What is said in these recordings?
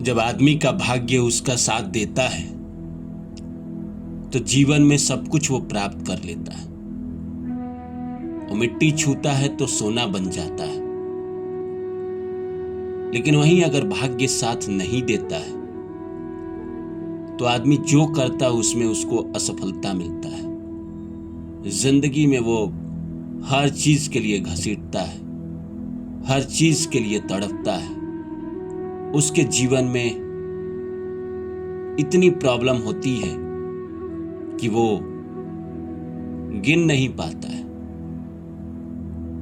जब आदमी का भाग्य उसका साथ देता है तो जीवन में सब कुछ वो प्राप्त कर लेता है। वो मिट्टी छूता है तो सोना बन जाता है। लेकिन वहीं अगर भाग्य साथ नहीं देता है तो आदमी जो करता है उसमें उसको असफलता मिलता है। जिंदगी में वो हर चीज के लिए घसीटता है, हर चीज के लिए तड़पता है। उसके जीवन में इतनी प्रॉब्लम होती है कि वो गिन नहीं पाता है।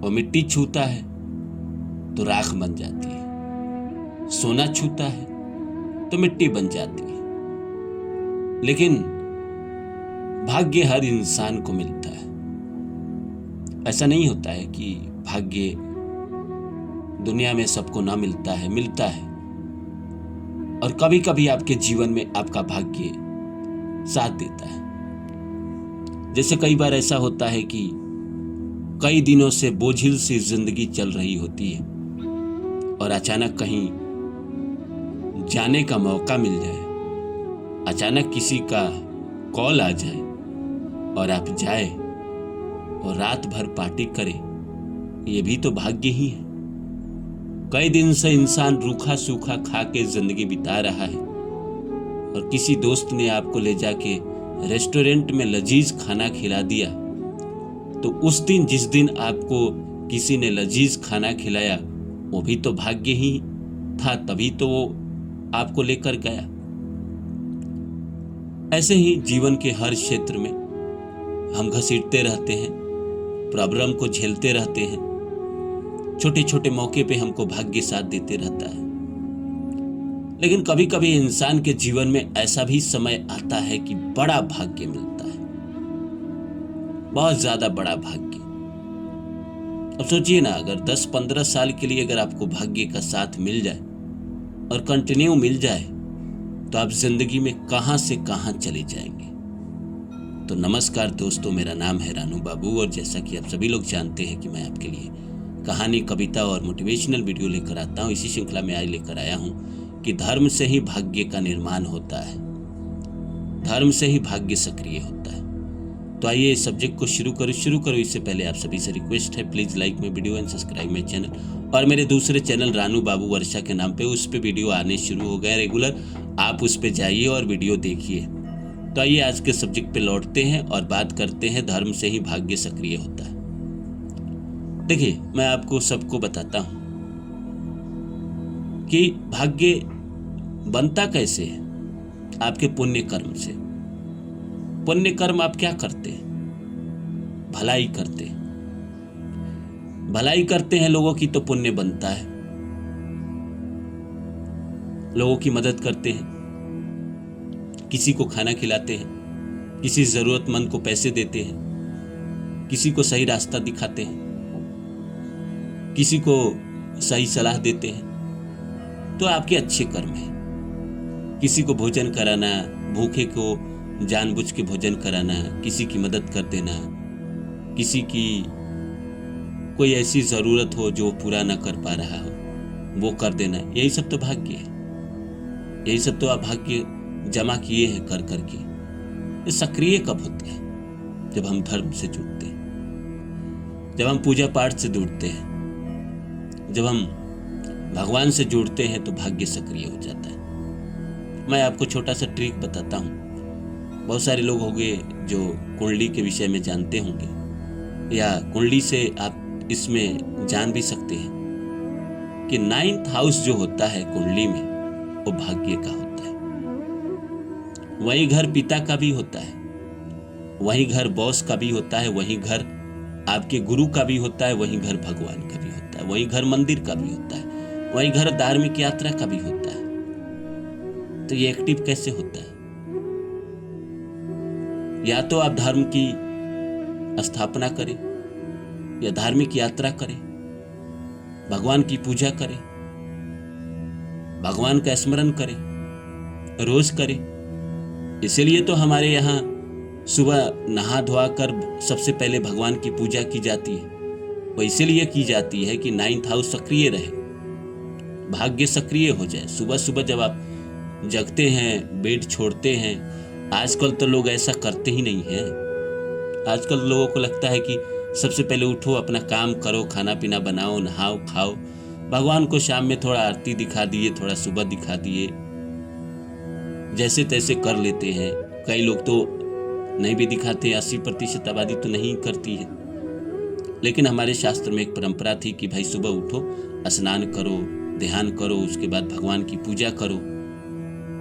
वो मिट्टी छूता है तो राख बन जाती है, सोना छूता है तो मिट्टी बन जाती है। लेकिन भाग्य हर इंसान को मिलता है। ऐसा नहीं होता है कि भाग्य दुनिया में सबको ना मिलता है, मिलता है। और कभी कभी आपके जीवन में आपका भाग्य साथ देता है। जैसे कई बार ऐसा होता है कि कई दिनों से बोझिल सी जिंदगी चल रही होती है और अचानक कहीं जाने का मौका मिल जाए, अचानक किसी का कॉल आ जाए और आप जाए और रात भर पार्टी करें, ये भी तो भाग्य ही है। कई दिन से इंसान रूखा सूखा खा के जिंदगी बिता रहा है और किसी दोस्त ने आपको ले जाके रेस्टोरेंट में लजीज खाना खिला दिया, तो उस दिन जिस दिन आपको किसी ने लजीज खाना खिलाया वो भी तो भाग्य ही था, तभी तो वो आपको लेकर गया। ऐसे ही जीवन के हर क्षेत्र में हम घसीटते रहते हैं, प्रॉब्लम को झेलते रहते हैं। छोटे छोटे मौके पे हमको भाग्य साथ देते रहता है। लेकिन कभी कभी इंसान के जीवन में ऐसा भी समय आता है कि बड़ा भाग्य मिलता है, बहुत ज्यादा बड़ा भाग्य। अब सोचिए ना, अगर 10-15 साल के लिए अगर आपको भाग्य का साथ मिल जाए और कंटिन्यू मिल जाए तो आप जिंदगी में कहां से कहां चले जाएंगे। तो नमस्कार दोस्तों, मेरा नाम है रानू बाबू और जैसा कि आप सभी लोग जानते हैं कि मैं आपके लिए कहानी, कविता और मोटिवेशनल वीडियो लेकर आता हूं। इसी श्रृंखला में आज लेकर आया हूं कि धर्म से ही भाग्य का निर्माण होता है, धर्म से ही भाग्य सक्रिय होता है। तो आइए इस सब्जेक्ट को शुरू करो। इससे पहले आप सभी से रिक्वेस्ट है, please like my video and subscribe my channel. और मेरे दूसरे चैनल रानू बाबू वर्षा के नाम पे उस पे वीडियो आने शुरू हो गए रेगुलर, आप उस पे जाइए और वीडियो देखिए। तो आइए आज के सब्जेक्ट पे लौटते हैं और बात करते हैं धर्म से ही भाग्य सक्रिय होता है। देखिए, मैं आपको सबको बताता हूं कि भाग्य बनता कैसे है। आपके पुण्य कर्म से। पुण्य कर्म आप क्या करते हैं? भलाई करते हैं। भलाई करते हैं लोगों की तो पुण्य बनता है। लोगों की मदद करते हैं, किसी को खाना खिलाते हैं, किसी जरूरतमंद को पैसे देते हैं, किसी को सही रास्ता दिखाते हैं, किसी को सही सलाह देते हैं, तो आपके अच्छे कर्म हैं। किसी को भोजन कराना, भूखे को जानबूझ के भोजन कराना, किसी की मदद कर देना, किसी की कोई ऐसी जरूरत हो जो पूरा ना कर पा रहा हो वो कर देना, यही सब तो भाग्य है। यही सब तो आप भाग्य जमा किए हैं कर करके। ये सक्रिय कब होते हैं? जब हम धर्म से जुड़ते हैं, जब हम पूजा पाठ से जुड़ते हैं, जब हम भगवान से जुड़ते हैं तो भाग्य सक्रिय हो जाता है। मैं आपको छोटा सा ट्रिक बताता हूँ। बहुत सारे लोग होंगे जो कुंडली के विषय में जानते होंगे, या कुंडली से आप इसमें जान भी सकते हैं कि 9th हाउस जो होता है कुंडली में वो भाग्य का होता है। वही घर पिता का भी होता है, वही घर बॉस का भी होता है, वही घर आपके गुरु का भी होता है, वही घर भगवान का भी होता है, वही घर मंदिर का भी होता है, वही घर धार्मिक यात्रा का भी होता है। तो ये एक्टिव कैसे होता है? या तो आप धर्म की स्थापना करें, या धार्मिक यात्रा करें, भगवान की पूजा करें, भगवान का स्मरण करें, रोज करें। इसीलिए तो हमारे यहाँ सुबह नहा धोआ कर सबसे पहले भगवान की पूजा की जाती है। वो इसीलिए की जाती है कि 9th हाउस सक्रिय रहे, भाग्य सक्रिय हो जाए। सुबह सुबह जब आप जगते हैं, बेड छोड़ते हैं। आजकल तो लोग ऐसा करते ही नहीं हैं। आजकल लोगों को लगता है कि सबसे पहले उठो, अपना काम करो, खाना पीना बनाओ, नहाओ खाओ, भगवान को शाम में थोड़ा आरती दिखा दिए, थोड़ा सुबह दिखा दिए, जैसे तैसे कर लेते हैं। कई लोग तो नहीं भी दिखाते, 80% आबादी तो नहीं करती है। लेकिन हमारे शास्त्र में एक परंपरा थी कि भाई सुबह उठो, स्नान करो, ध्यान करो, उसके बाद भगवान की पूजा करो,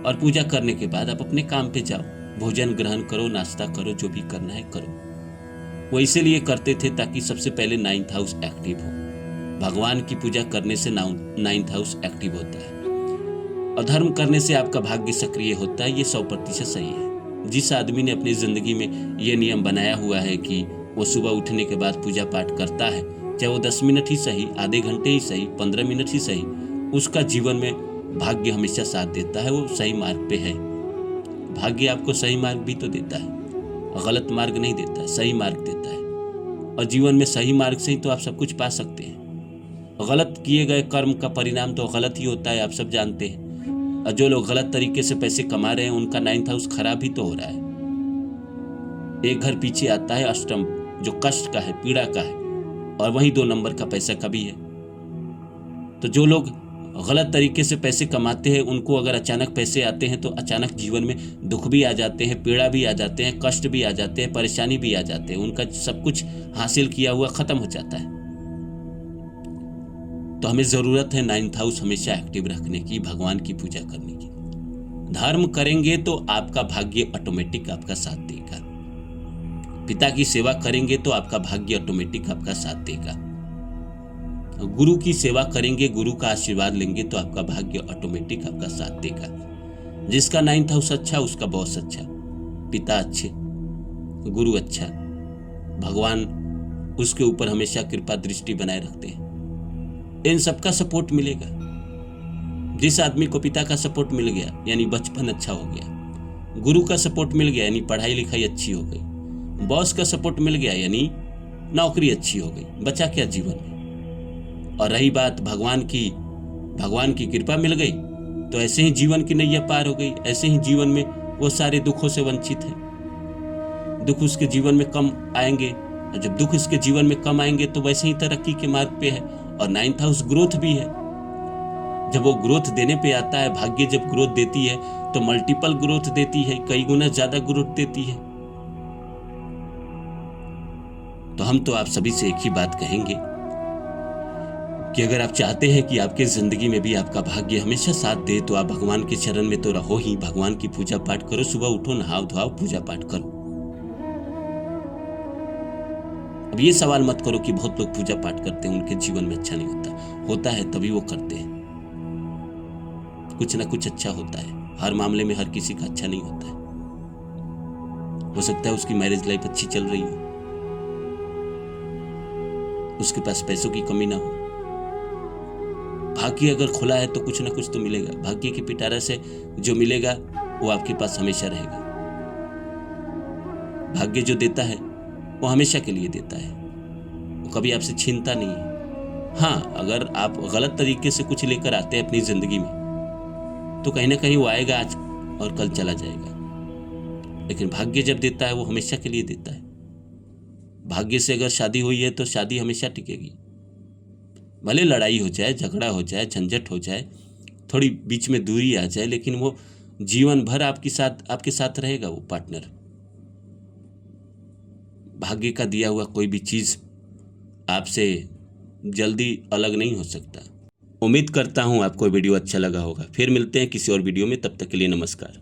और पूजा करने के बाद आप अपने काम पे जाओ, भोजन ग्रहण करो, नाश्ता करो, जो भी करना है करो। वो इसीलिए करते थे ताकि सबसे पहले 9th हाउस एक्टिव हो। भगवान की पूजा करने से 9th हाउस एक्टिव होता है, और धर्म करने से आपका भाग्य सक्रिय होता है। ये 100% सही है। जिस आदमी ने अपनी जिंदगी में ये नियम बनाया हुआ है कि वो सुबह उठने के बाद पूजा पाठ करता है, चाहे वो 10 मिनट ही सही, आधे घंटे ही सही, 15 मिनट ही सही, उसका जीवन में भाग्य हमेशा साथ देता है। वो सही मार्ग पे है। भाग्य आपको सही मार्ग भी तो देता है, गलत मार्ग नहीं देता है, सही मार्ग देता है। और जीवन में सही मार्ग से ही तो आप सब कुछ पा सकते हैं। गलत किए गए कर्म का परिणाम तो गलत ही होता है, आप सब जानते हैं। और जो लोग गलत तरीके से पैसे कमा रहे हैं, उनका 9th हाउस खराब ही तो हो रहा है। एक घर पीछे आता है अष्टम, जो कष्ट का है, पीड़ा का है, और वही 2 नंबर का पैसा का भी है। तो जो लोग गलत तरीके से पैसे कमाते हैं, उनको अगर अचानक पैसे आते हैं तो अचानक जीवन में दुख भी आ जाते हैं, पीड़ा भी आ जाते हैं, कष्ट भी आ जाते हैं, परेशानी भी आ जाते हैं। उनका सब कुछ हासिल किया हुआ खत्म हो जाता है। तो हमें जरूरत है 9th हाउस हमेशा एक्टिव रखने की, भगवान की पूजा करने की। धर्म करेंगे तो आपका भाग्य ऑटोमेटिक आपका साथ देगा। पिता की सेवा करेंगे तो आपका भाग्य ऑटोमेटिक आपका साथ देगा। गुरु की सेवा करेंगे, गुरु का आशीर्वाद लेंगे तो आपका भाग्य ऑटोमेटिक आपका साथ देगा। जिसका 9th हाउस अच्छा, उसका बॉस अच्छा, पिता अच्छे, गुरु अच्छा, भगवान उसके ऊपर हमेशा कृपा दृष्टि बनाए रखते हैं। इन सबका सपोर्ट मिलेगा। जिस आदमी को पिता का सपोर्ट मिल गया यानी बचपन अच्छा हो गया, गुरु का सपोर्ट मिल गया यानी पढ़ाई लिखाई अच्छी हो गई, बॉस का सपोर्ट मिल गया यानी नौकरी अच्छी हो गई, बचा क्या जीवन में। और रही बात भगवान की कृपा मिल गई तो ऐसे ही जीवन की नैया पार हो गई। ऐसे ही जीवन में वो सारे दुखों से वंचित है। दुख उसके जीवन में कम आएंगे, और जब दुख इसके जीवन में कम आएंगे तो वैसे ही तरक्की के मार्ग पे है। और 9th हाउस ग्रोथ भी है। जब वो ग्रोथ देने पे आता है, भाग्य जब ग्रोथ देती है तो मल्टीपल ग्रोथ देती है, कई गुना ज्यादा ग्रोथ देती है। तो हम तो आप सभी से एक ही बात कहेंगे कि अगर आप चाहते हैं कि आपके जिंदगी में भी आपका भाग्य हमेशा साथ दे, तो आप भगवान के चरण में तो रहो ही, भगवान की पूजा पाठ करो, सुबह उठो, नहाओ धोआओ, पूजा पाठ करो। अब ये सवाल मत करो कि बहुत लोग पूजा पाठ करते हैं, उनके जीवन में अच्छा नहीं होता। होता है तभी वो करते हैं। कुछ ना कुछ अच्छा होता है। हर मामले में हर किसी का अच्छा नहीं होता है। हो सकता है उसकी मैरिज लाइफ अच्छी चल रही हो, उसके पास पैसों की कमी ना हो। भाग्य अगर खुला है तो कुछ ना कुछ तो मिलेगा। भाग्य के पिटारा से जो मिलेगा वो आपके पास हमेशा रहेगा। भाग्य जो देता है वो हमेशा के लिए देता है, वो कभी आपसे छीनता नहीं है। हाँ, अगर आप गलत तरीके से कुछ लेकर आते हैं अपनी जिंदगी में तो कहीं ना कहीं वो आएगा आज और कल चला जाएगा। लेकिन भाग्य जब देता है वो हमेशा के लिए देता है। भाग्य से अगर शादी हुई है तो शादी हमेशा टिकेगी। भले लड़ाई हो जाए, झगड़ा हो जाए, झंझट हो जाए, थोड़ी बीच में दूरी आ जाए, लेकिन वो जीवन भर आपके साथ रहेगा वो पार्टनर। भाग्य का दिया हुआ कोई भी चीज आपसे जल्दी अलग नहीं हो सकता। उम्मीद करता हूं आपको वीडियो अच्छा लगा होगा। फिर मिलते हैं किसी और वीडियो में, तब तक के लिए नमस्कार।